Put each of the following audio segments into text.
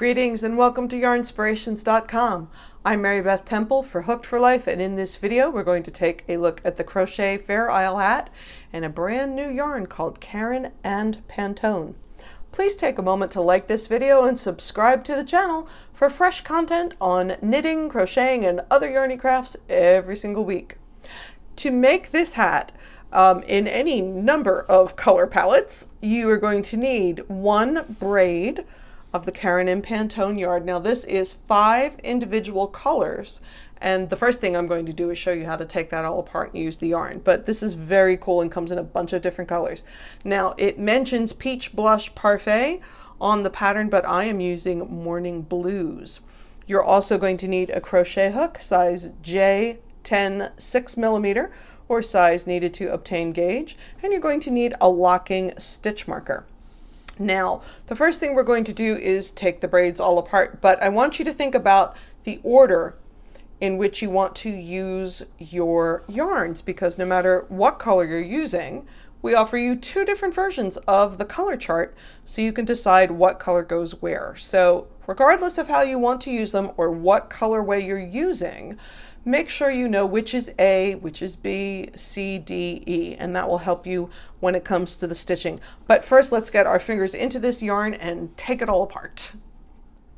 Greetings and welcome to Yarnspirations.com. I'm Mary Beth Temple for Hooked for Life, and in this video we're going to take a look at the Crochet Fair Isle hat and a brand new yarn called Caron and Pantone. Please take a moment to like this video and subscribe to the channel for fresh content on knitting, crocheting, and other yarny crafts every single week. To make this hat in any number of color palettes, you are going to need one braid of the Caron and Pantone yarn. Now this is 5 individual colors, and the first thing I'm going to do is show you how to take that all apart and use the yarn, but this is very cool and comes in a bunch of different colors. Now it mentions Peach Blush Parfait on the pattern, but I am using Morning Blues. You're also going to need a crochet hook, size J10 6mm, or size needed to obtain gauge, and you're going to need a locking stitch marker. Now, the first thing we're going to do is take the braids all apart, but I want you to think about the order in which you want to use your yarns, because no matter what color you're using, we offer you 2 different versions of the color chart so you can decide what color goes where. So regardless of how you want to use them or what colorway you're using, make sure you know which is A, which is B, C, D, E, and that will help you when it comes to the stitching. But first, let's get our fingers into this yarn and take it all apart.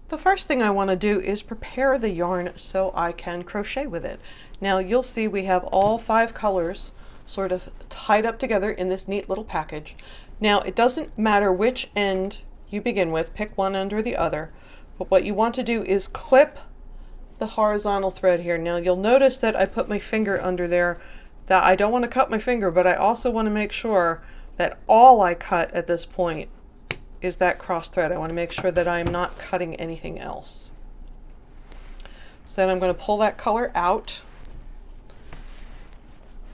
The first thing I want to do is prepare the yarn so I can crochet with it. Now you'll see we have all 5 colors sort of tied up together in this neat little package. Now it doesn't matter which end you begin with, pick one end or the other, but what you want to do is clip the horizontal thread here. Now you'll notice that I put my finger under there. That I don't want to cut my finger, but I also want to make sure that all I cut at this point is that cross thread. I want to make sure that I'm not cutting anything else. So then I'm going to pull that color out.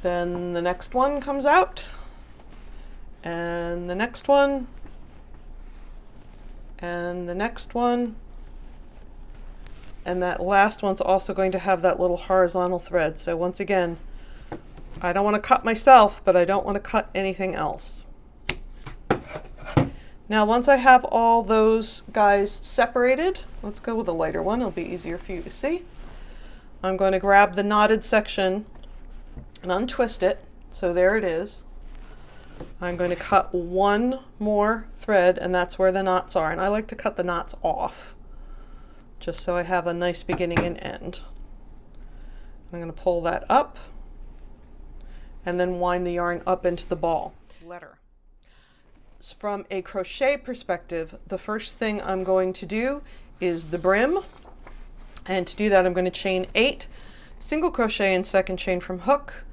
Then the next one comes out, and the next one, and the next one. And that last one's also going to have that little horizontal thread. So once again, I don't want to cut myself, but I don't want to cut anything else. Now once I have all those guys separated, let's go with a lighter one, it'll be easier for you to see. I'm going to grab the knotted section and untwist it. So there it is. I'm going to cut one more thread, and that's where the knots are. And I like to cut the knots off, just so I have a nice beginning and end. I'm going to pull that up and then wind the yarn up into the ball. From a crochet perspective, the first thing I'm going to do is the brim, and to do that I'm going to chain 8, single crochet in second chain from hook,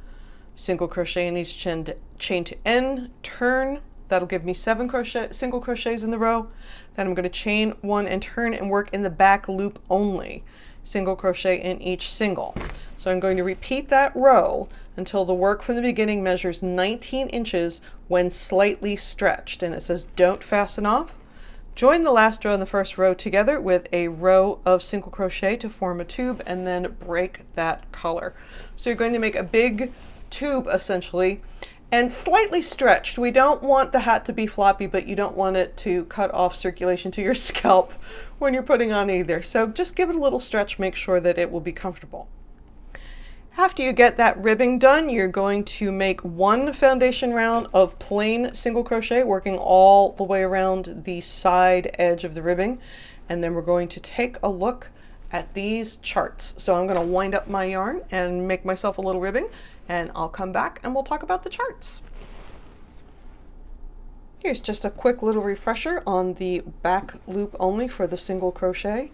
single crochet in each chain to end, turn. That'll give me 7 single crochets in the row. Then I'm going to chain 1 and turn and work in the back loop only. Single crochet in each single. So I'm going to repeat that row until the work from the beginning measures 19 inches when slightly stretched. And it says don't fasten off. Join the last row and the first row together with a row of single crochet to form a tube, and then break that color. So you're going to make a big tube essentially, and slightly stretched. We don't want the hat to be floppy, but you don't want it to cut off circulation to your scalp when you're putting on either. So just give it a little stretch, make sure that it will be comfortable. After you get that ribbing done, you're going to make 1 foundation round of plain single crochet, working all the way around the side edge of the ribbing. And then we're going to take a look at these charts. So I'm going to wind up my yarn and make myself a little ribbing, and I'll come back and we'll talk about the charts. Here's just a quick little refresher on the back loop only for the single crochet.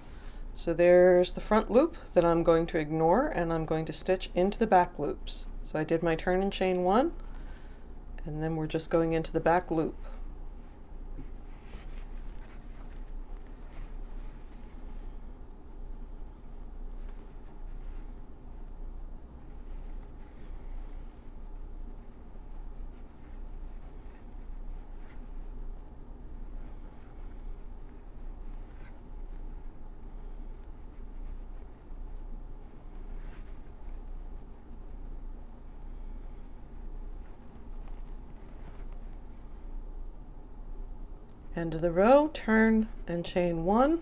So there's the front loop that I'm going to ignore, and I'm going to stitch into the back loops. So I did my turn and chain 1, and then we're just going into the back loop. End of the row, turn and chain 1,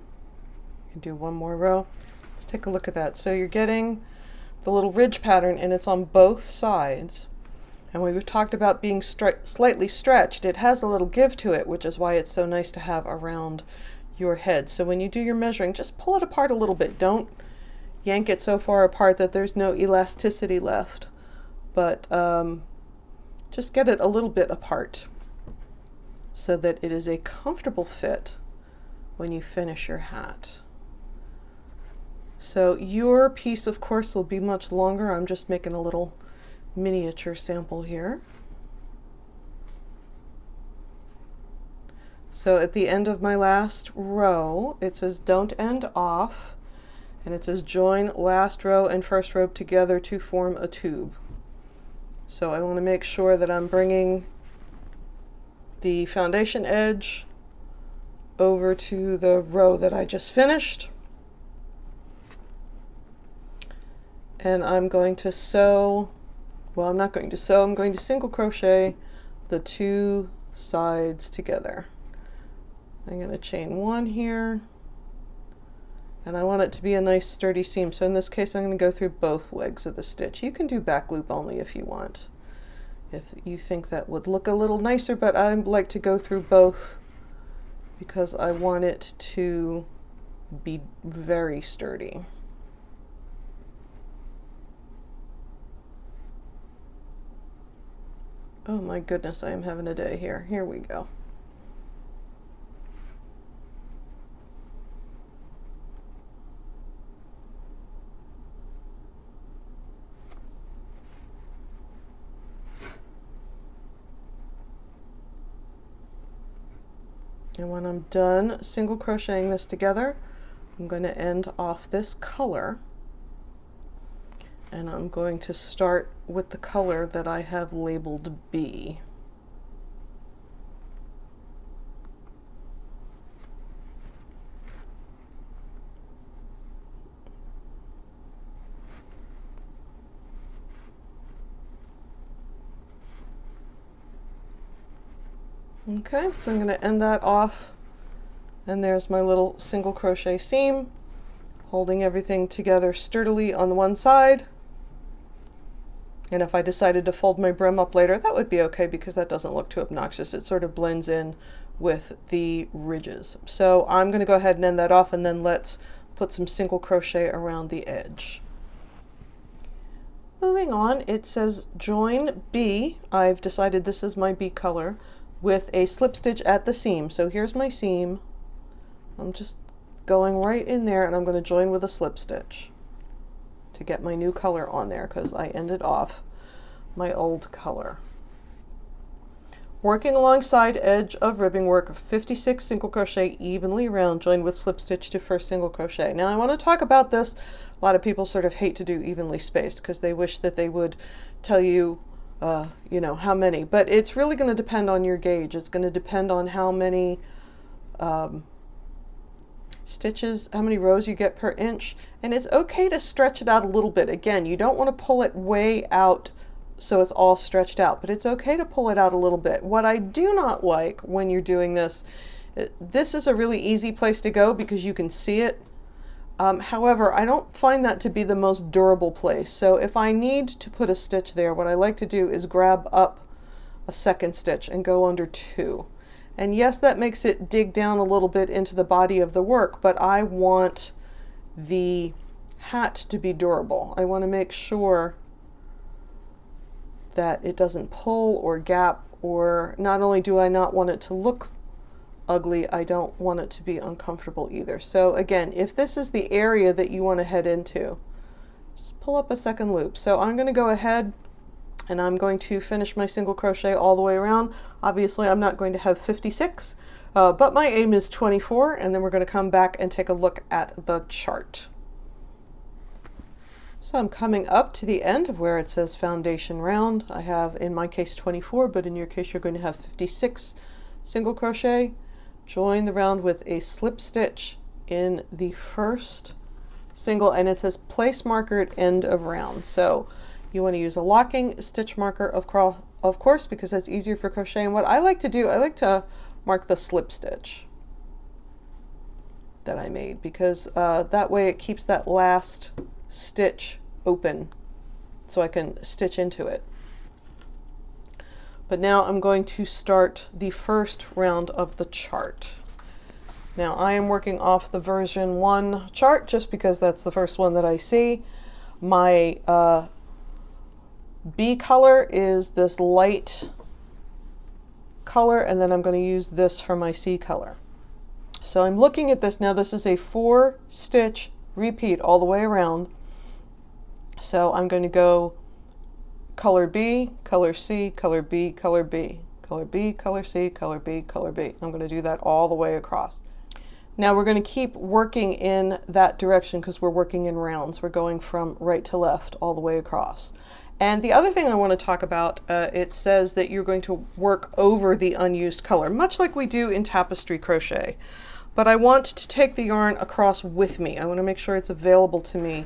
You can do one more row. Let's take a look at that. So you're getting the little ridge pattern, and it's on both sides. And we've talked about being slightly stretched. It has a little give to it, which is why it's so nice to have around your head. So when you do your measuring, just pull it apart a little bit. Don't yank it so far apart that there's no elasticity left, but just get it a little bit apart so that it is a comfortable fit when you finish your hat. So your piece, of course, will be much longer. I'm just making a little miniature sample here. So at the end of my last row, it says don't end off, and it says join last row and first row together to form a tube. So I want to make sure that I'm bringing the foundation edge over to the row that I just finished. And I'm going to sew, well, I'm not going to sew, I'm going to single crochet the two sides together. I'm going to chain one here, and I want it to be a nice sturdy seam. So in this case, I'm going to go through both legs of the stitch. You can do back loop only if you want, if you think that would look a little nicer, but I like to go through both because I want it to be very sturdy. Oh my goodness, I am having a day here. Here we go. And when I'm done single crocheting this together, I'm going to end off this color, and I'm going to start with the color that I have labeled B. Okay, so I'm going to end that off, and there's my little single crochet seam, holding everything together sturdily on the one side. And if I decided to fold my brim up later, that would be okay because that doesn't look too obnoxious. It sort of blends in with the ridges. So I'm going to go ahead and end that off, and then let's put some single crochet around the edge. Moving on, it says join B. I've decided this is my B color with a slip stitch at the seam. So here's my seam. I'm just going right in there, and I'm going to join with a slip stitch to get my new color on there because I ended off my old color. Working alongside edge of ribbing work, 56 single crochet evenly around, join with slip stitch to first single crochet. Now I want to talk about this. A lot of people sort of hate to do evenly spaced because they wish that they would tell you you know, how many, but it's really going to depend on your gauge. It's going to depend on how many stitches, how many rows you get per inch, and it's okay to stretch it out a little bit. Again, you don't want to pull it way out so it's all stretched out, but it's okay to pull it out a little bit. What I do not like when you're doing this, this is a really easy place to go because you can see it. However, I don't find that to be the most durable place. So if I need to put a stitch there, what I like to do is grab up a second stitch and go under two. And yes, that makes it dig down a little bit into the body of the work, but I want the hat to be durable. I want to make sure that it doesn't pull or gap, or not only do I not want it to look ugly, I don't want it to be uncomfortable either. So again, if this is the area that you want to head into, just pull up a second loop. So I'm going to go ahead and I'm going to finish my single crochet all the way around. Obviously I'm not going to have 56, but my aim is 24, and then we're going to come back and take a look at the chart. So I'm coming up to the end of where it says foundation round. I have, in my case, 24, but in your case you're going to have 56 single crochet. Join the round with a slip stitch in the first single, and it says place marker at end of round. So you want to use a locking stitch marker of course, because that's easier for crocheting. What I like to do, I like to mark the slip stitch. that I made, because that way it keeps that last stitch open so I can stitch into it. But now I'm going to start the first round of the chart. Now I am working off the version 1 chart just because that's the first one that I see. My B color is this light color, and then I'm going to use this for my C color. So I'm looking at this now. This is a 4-stitch repeat all the way around. So I'm going to go color B, color C, color B, color B, color B, color C, color B, color B. I'm going to do that all the way across. Now we're going to keep working in that direction because we're working in rounds. We're going from right to left all the way across. And the other thing I want to talk about, it says that you're going to work over the unused color, much like we do in tapestry crochet. But I want to take the yarn across with me. I want to make sure it's available to me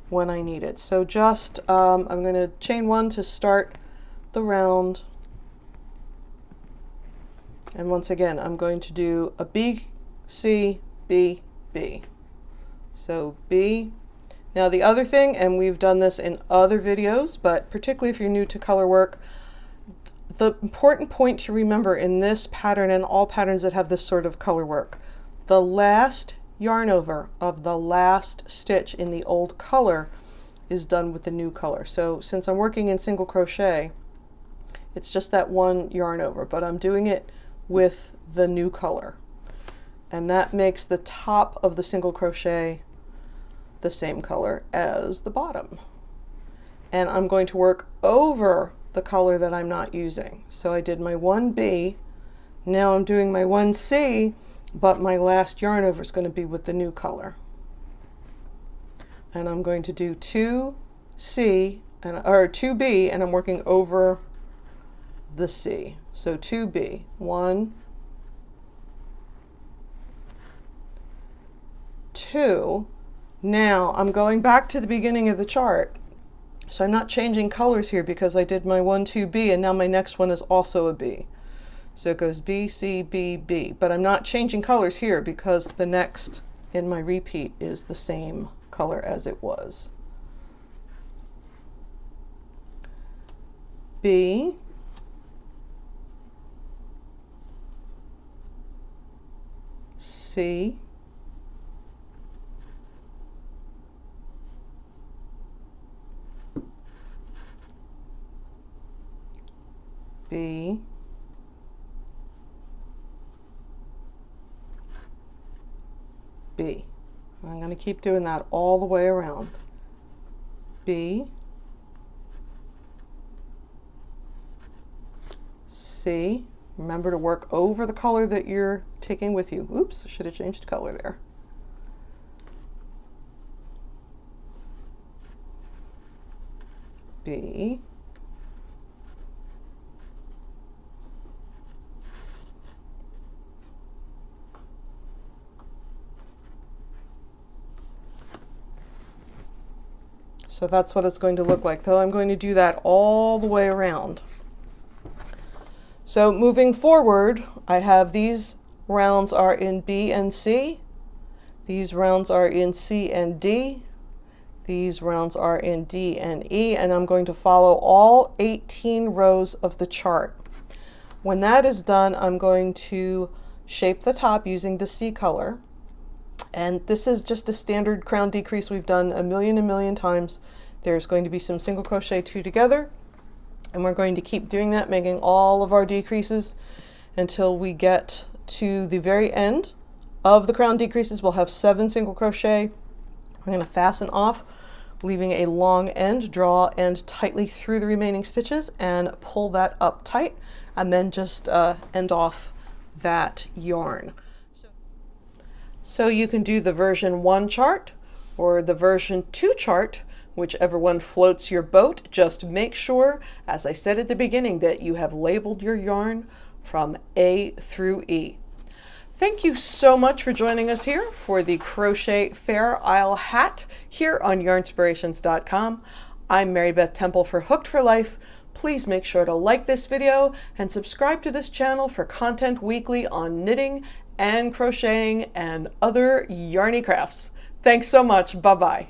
when I need it. So just, I'm going to chain 1 to start the round. And once again, I'm going to do a B, C, B, B. So B. Now the other thing, and we've done this in other videos, but particularly if you're new to Colorwork, the important point to remember in this pattern and all patterns that have this sort of color work, the last yarn over of the last stitch in the old color is done with the new color. So since I'm working in single crochet, it's just that one yarn over, but I'm doing it with the new color. And that makes the top of the single crochet the same color as the bottom. And I'm going to work over the color that I'm not using. So I did my 1B, now I'm doing my 1C, but my last yarn over is going to be with the new color. And I'm going to do 2C, or 2B, and I'm working over the C. So 2B, 1, 2. Now I'm going back to the beginning of the chart. So I'm not changing colors here because I did my 1, 2B, and now my next one is also a B. So it goes B, C, B, B. But I'm not changing colors here because the next in my repeat is the same color as it was. B, C, B, B. I'm going to keep doing that all the way around. B, C. Remember to work over the color that you're taking with you. Oops, I should have changed color there. B, so that's what it's going to look like, though I'm going to do that all the way around. So moving forward, I have these rounds are in B and C. These rounds are in C and D. These rounds are in D and E, and I'm going to follow all 18 rows of the chart. When that is done, I'm going to shape the top using the C color. And this is just a standard crown decrease we've done a million times. There's going to be some single crochet 2 together, and we're going to keep doing that, making all of our decreases until we get to the very end of the crown decreases. We'll have 7 single crochet. We're going to fasten off, leaving a long end, draw end tightly through the remaining stitches and pull that up tight, and then just end off that yarn. So you can do the version 1 chart or the version 2 chart, whichever one floats your boat. Just make sure, as I said at the beginning, that you have labeled your yarn from A through E. Thank you so much for joining us here for the Crochet Fair Isle hat here on Yarnspirations.com. I'm Mary Beth Temple for Hooked for Life. Please make sure to like this video and subscribe to this channel for content weekly on knitting and crocheting and other yarny crafts. Thanks so much. Bye-bye.